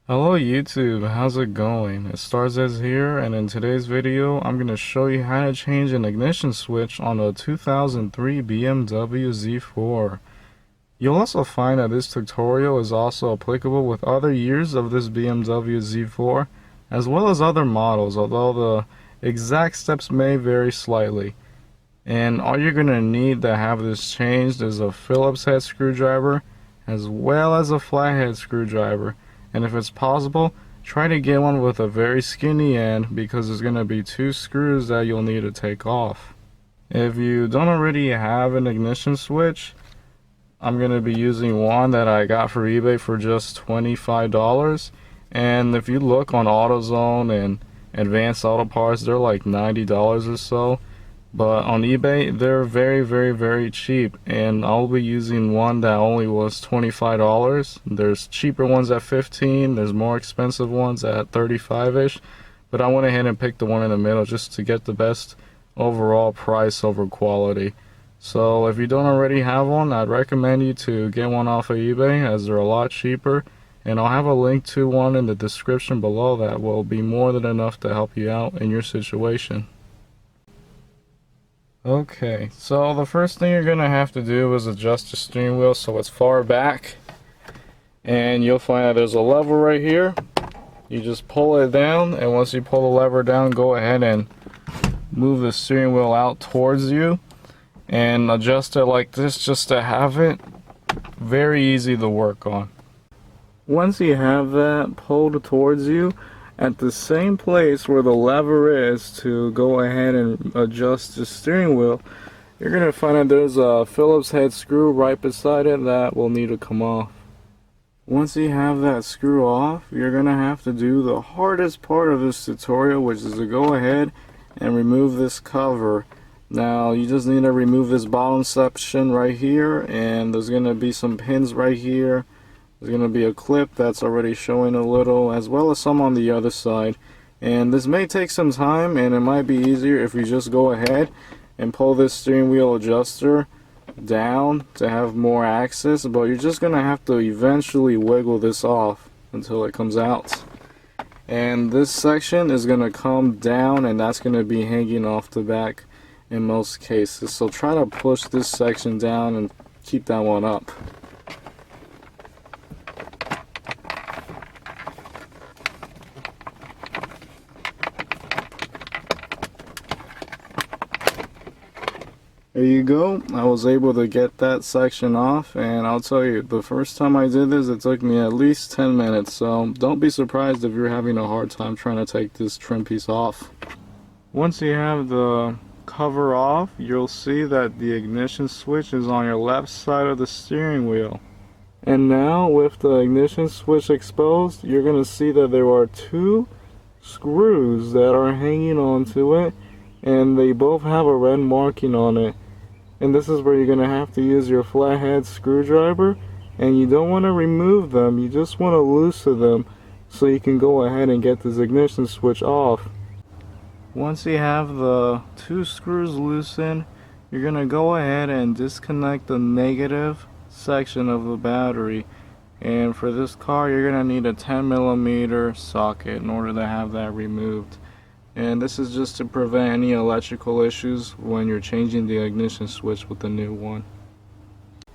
Hello YouTube, how's it going? It Stars as here, and in today's video I'm going to show you how to change an ignition switch on a 2003 BMW Z4. You'll also find that this tutorial is also applicable with other years of this BMW Z4 as well as other models, although the exact steps may vary slightly. And all you're going to need to have this changed is a Phillips head screwdriver as well as a flathead screwdriver. And if it's possible, try to get one with a very skinny end because there's going to be two screws that you'll need to take off. If you don't already have an ignition switch, I'm going to be using one that I got for eBay for just $25. And if you look on AutoZone and Advanced Auto Parts, they're like $90 or so. But on eBay, they're very cheap, and I'll be using one that only was $25. There's cheaper ones at $15, there's more expensive ones at $35-ish, but I went ahead and picked the one in the middle just to get the best overall price over quality. So if you don't already have one, I'd recommend you to get one off of eBay as they're a lot cheaper, and I'll have a link to one in the description below that will be more than enough to help you out in your situation. Okay, so the first thing you're going to have to do is adjust your steering wheel so it's far back. And you'll find that there's a lever right here. You just pull it down, and once you pull the lever down, go ahead and move the steering wheel out towards you. And adjust it like this just to have it very easy to work on. Once you have that pulled towards you, at the same place where the lever is to go ahead and adjust the steering wheel, you're going to find that there's a Phillips head screw right beside it that will need to come off. Once you have that screw off, you're going to have to do the hardest part of this tutorial, which is to go ahead and remove this cover. Now you just need to remove this bottom section right here, and there's going to be some pins right here. There's going to be a clip that's already showing a little, as well as some on the other side. And this may take some time, and it might be easier if you just go ahead and pull this steering wheel adjuster down to have more access, but you're just going to have to eventually wiggle this off until it comes out. And this section is going to come down, and that's going to be hanging off the back in most cases. So try to push this section down and keep that one up. There you go. I was able to get that section off, and I'll tell you, the first time I did this, it took me at least 10 minutes, so don't be surprised if you're having a hard time trying to take this trim piece off. Once you have the cover off, you'll see that the ignition switch is on your left side of the steering wheel. And now, with the ignition switch exposed, you're going to see that there are two screws that are hanging onto it, and they both have a red marking on it. And this is where you're going to have to use your flathead screwdriver, and you don't want to remove them, you just want to loosen them so you can go ahead and get this ignition switch off. Once you have the two screws loosened, you're going to go ahead and disconnect the negative section of the battery. And for this car, you're going to need a 10mm socket in order to have that removed. And this is just to prevent any electrical issues when you're changing the ignition switch with the new one.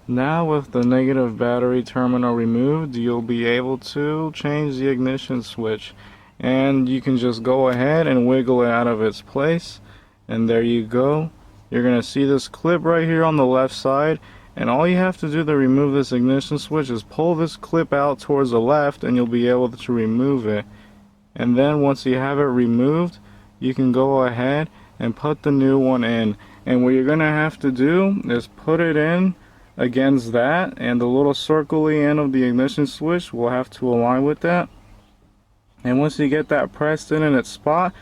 Now with the negative battery terminal removed, you'll be able to change the ignition switch. And you can just go ahead and wiggle it out of its place. And there you go. You're going to see this clip right here on the left side. And all you have to do to remove this ignition switch is pull this clip out towards the left, and you'll be able to remove it. And then once you have it removed, you can go ahead and put the new one in. And what you're going to have to do is put it in against that, and the little circly end of the ignition switch will have to align with that. And once you get that pressed in its spot,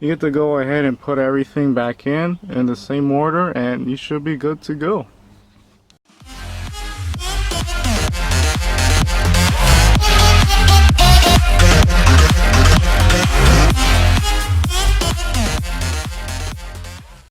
you get to go ahead and put everything back in the same order, and you should be good to go.